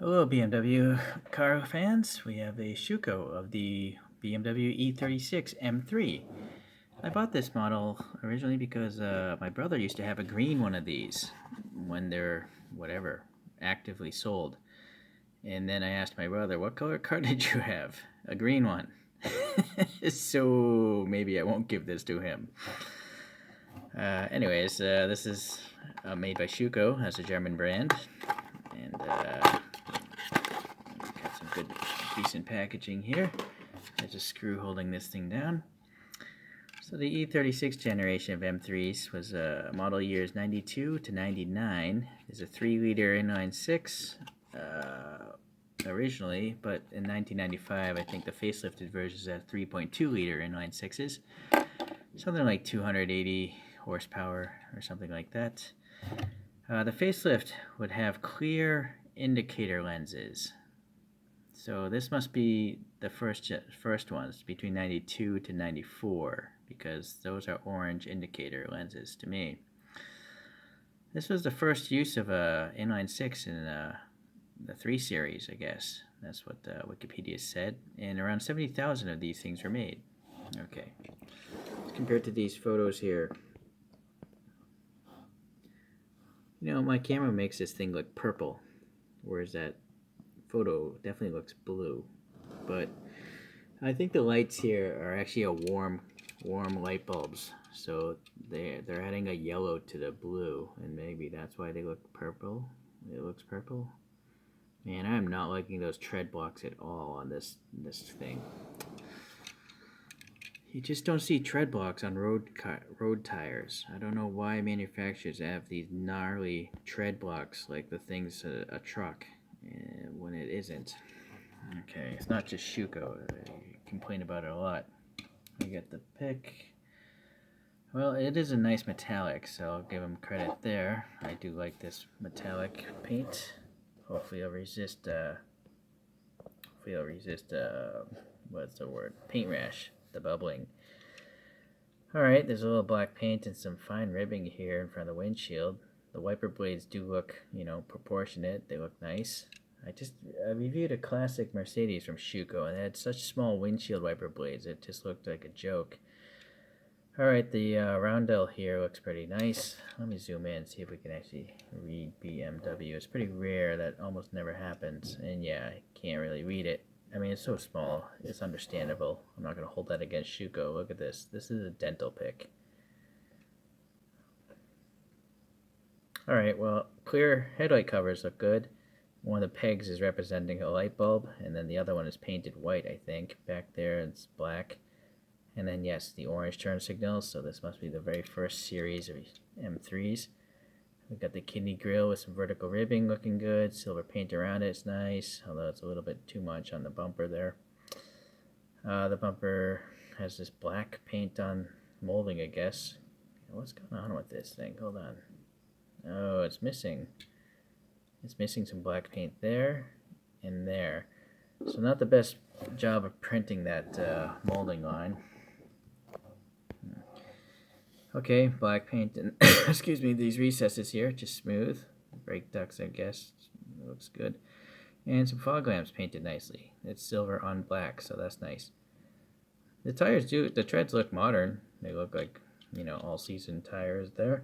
Hello, BMW car fans. We have a Schuco of the BMW E36 M3. I bought this model originally because my brother used to have a green one of these when they're, whatever, actively sold. And then I asked my brother, what color car did you have? A green one. So maybe I won't give this to him. This is made by Schuco, as a German brand. And got some good, decent packaging here. There's a screw holding this thing down. So the E36 generation of M3s was model years 92 to 99. There's a 3-liter inline-6 originally, but in 1995, I think the facelifted versions had 3.2-liter inline-6s. Something like 280 horsepower or something like that. The facelift would have clear indicator lenses. So this must be the first ones between 92 to 94, because those are orange indicator lenses to me. This was the first use of a inline-6 in the 3 series, I guess. That's what Wikipedia said. And around 70,000 of these things were made. Okay. Compared to these photos here. You know, my camera makes this thing look purple, whereas that photo definitely looks blue. But I think the lights here are actually a warm light bulbs, so they're adding a yellow to the blue, and maybe that's why they look purple. It looks purple. Man, I'm not liking those tread blocks at all on this thing. You just don't see tread blocks on road tires. I don't know why manufacturers have these gnarly tread blocks like the thing's a truck when it isn't. Okay, it's not just Schuco. I complain about it a lot. We get the pick. Well, it is a nice metallic, so I'll give them credit there. I do like this metallic paint. Hopefully it'll resist, what's the word? Paint rash, the bubbling. Alright, there's a little black paint and some fine ribbing here in front of the windshield. The wiper blades do look, proportionate. They look nice. I reviewed a classic Mercedes from Schuco, and it had such small windshield wiper blades, it just looked like a joke. Alright, the roundel here looks pretty nice. Let me zoom in and see if we can actually read BMW. It's pretty rare, that almost never happens, and yeah, I can't really read it. I mean, it's so small, it's understandable. I'm not going to hold that against Schuco. Look at this. This is a dental pick. Alright, well, clear headlight covers look good. One of the pegs is representing a light bulb, and then the other one is painted white, I think. Back there it's black. And then, yes, the orange turn signals, so this must be the very first series of M3s. We've got the kidney grille with some vertical ribbing looking good. Silver paint around it's nice, although it's a little bit too much on the bumper there. The bumper has this black paint on molding, I guess. What's going on with this thing? Hold on. Oh, it's missing. It's missing some black paint there and there. So not the best job of printing that molding line. Okay, black paint and excuse me, these recesses here, just smooth. Brake ducts, I guess, looks good. And some fog lamps painted nicely. It's silver on black, so that's nice. The treads look modern. They look like, all-season tires there.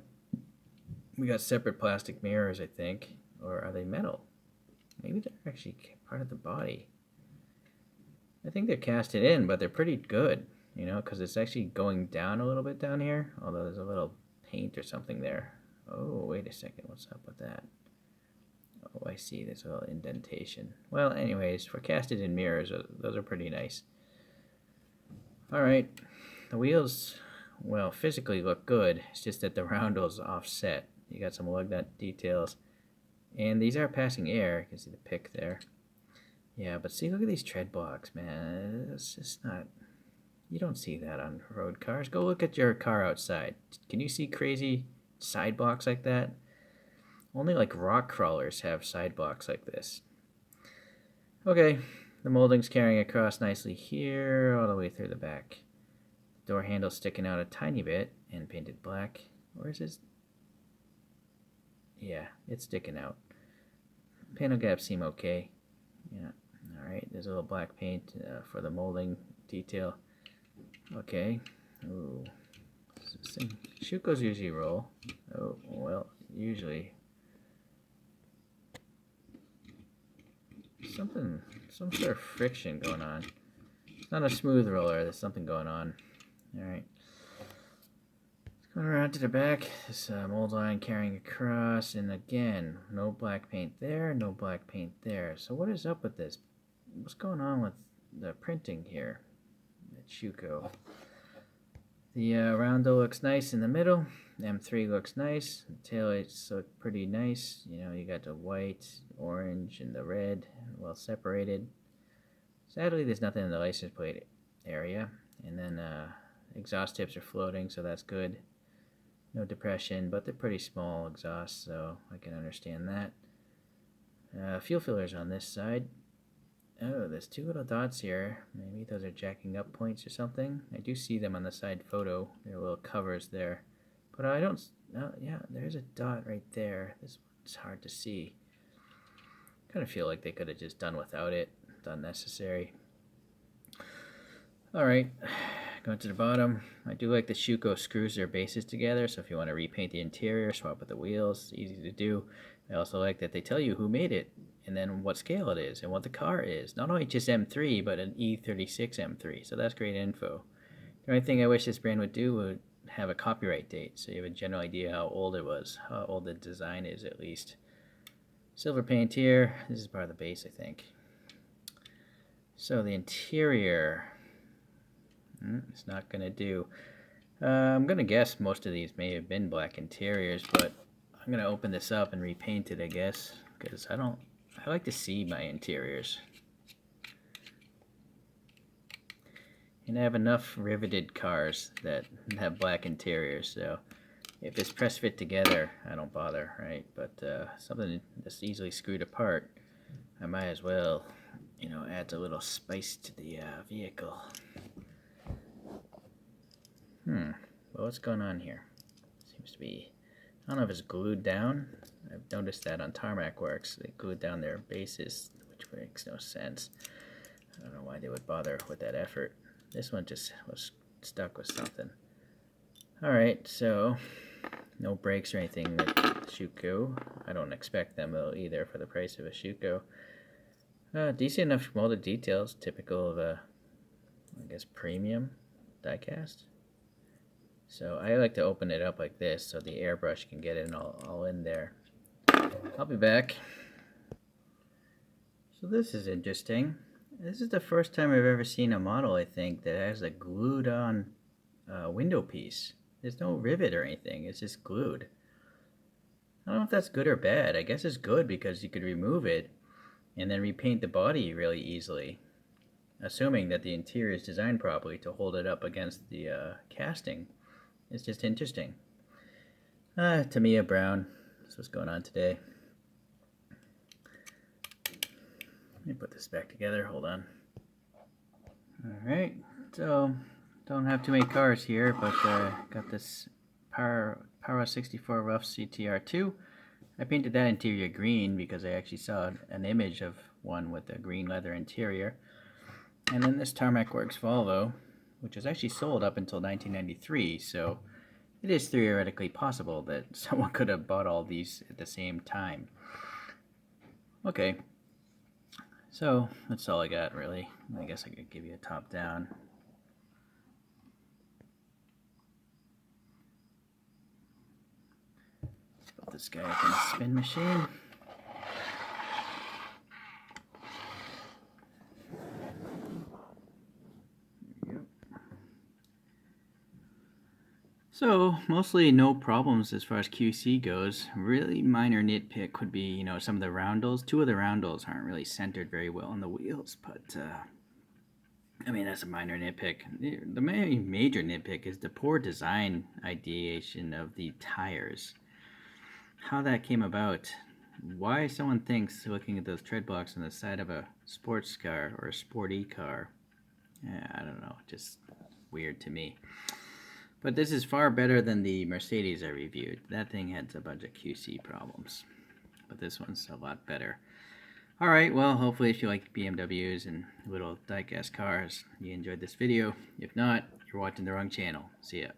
We got separate plastic mirrors, I think. Or are they metal? Maybe they're actually part of the body. I think they're casted in, but they're pretty good. Because it's actually going down a little bit down here, although there's a little paint or something there. Oh, wait a second, what's up with that? Oh, I see, there's a little indentation. Well, anyways, for casted in mirrors, those are pretty nice. Alright, the wheels, well, physically look good. It's just that the roundel's offset. You got some lug nut details. And these are passing air. You can see the pick there. Yeah, but see, look at these tread blocks, man. It's just not... You don't see that on road cars. Go look at your car outside. Can you see crazy side blocks like that? Only like rock crawlers have side blocks like this. Okay, the molding's carrying across nicely here, all the way through the back. The door handle's sticking out a tiny bit and painted black. Or is this? Yeah, it's sticking out. panel gaps seem okay. Yeah. Alright, there's a little black paint for the molding detail. Okay. Ooh. Schucos usually roll. Oh, well, usually. Some sort of friction going on. It's not a smooth roller, there's something going on. Alright. Going around to the back, this mold line carrying across, and again, no black paint there, no black paint there. So what is up with this? What's going on with the printing here at Schuco? The roundel looks nice in the middle. M3 looks nice. The taillights look pretty nice. You know, you got the white, orange, and the red well separated. Sadly, there's nothing in the license plate area. And then exhaust tips are floating, so that's good. No depression, but they're pretty small exhausts, so I can understand that. Fuel fillers on this side. Oh, there's two little dots here. Maybe those are jacking up points or something. I do see them on the side photo. There are little covers there. But I don't... Oh, yeah, there's a dot right there. This one's hard to see. Kind of feel like they could have just done without it. It's unnecessary. Alright, going to the bottom. I do like the Schuco screws their bases together, so if you want to repaint the interior, swap with the wheels, it's easy to do. I also like that they tell you who made it, and then what scale it is, and what the car is. Not only just M3, but an E36 M3, so that's great info. The only thing I wish this brand would do would have a copyright date, so you have a general idea how old it was, how old the design is at least. Silver paint here. This is part of the base, I think. So the interior... it's not going to do. I'm going to guess most of these may have been black interiors, but I'm going to open this up and repaint it, I guess, because I like to see my interiors. And I have enough riveted cars that have black interiors, so if it's press fit together, I don't bother, right? But something that's easily screwed apart, I might as well, you know, add a little spice to the vehicle. Well, what's going on here? Seems to be, I don't know if it's glued down. I've noticed that on tarmac works. They glued down their bases, which makes no sense. I don't know why they would bother with that effort. This one just was stuck with something. Alright, so no brakes or anything with Schuco. I don't expect them though either for the price of a Schuco. Decent enough molded details, typical of a, I guess, premium diecast. So I like to open it up like this so the airbrush can get it all in there. I'll be back. So this is interesting. This is the first time I've ever seen a model, I think, that has a glued on window piece. There's no rivet or anything, it's just glued. I don't know if that's good or bad. I guess it's good because you could remove it and then repaint the body really easily. Assuming that the interior is designed properly to hold it up against the casting. It's just interesting. Tamiya Brown. That's what's going on today. Let me put this back together. Hold on. Alright. So, don't have too many cars here, but got this Power 64 Rough CTR2. I painted that interior green because I actually saw an image of one with a green leather interior. And then this Tarmac Works Volvo, which was actually sold up until 1993, so it is theoretically possible that someone could have bought all these at the same time. Okay, so that's all I got really. I guess I could give you a top down. Put this guy up in a spin machine. So, mostly no problems as far as QC goes. Really minor nitpick would be, you know, some of the roundels. Two of the roundels aren't really centered very well on the wheels, but, I mean, that's a minor nitpick. The major nitpick is the poor design ideation of the tires. How that came about, why someone thinks looking at those tread blocks on the side of a sports car or a sporty car, I don't know, just weird to me. But this is far better than the Mercedes I reviewed. That thing had a bunch of QC problems. But this one's a lot better. Alright, well, hopefully if you like BMWs and little diecast cars, you enjoyed this video. If not, you're watching the wrong channel. See ya.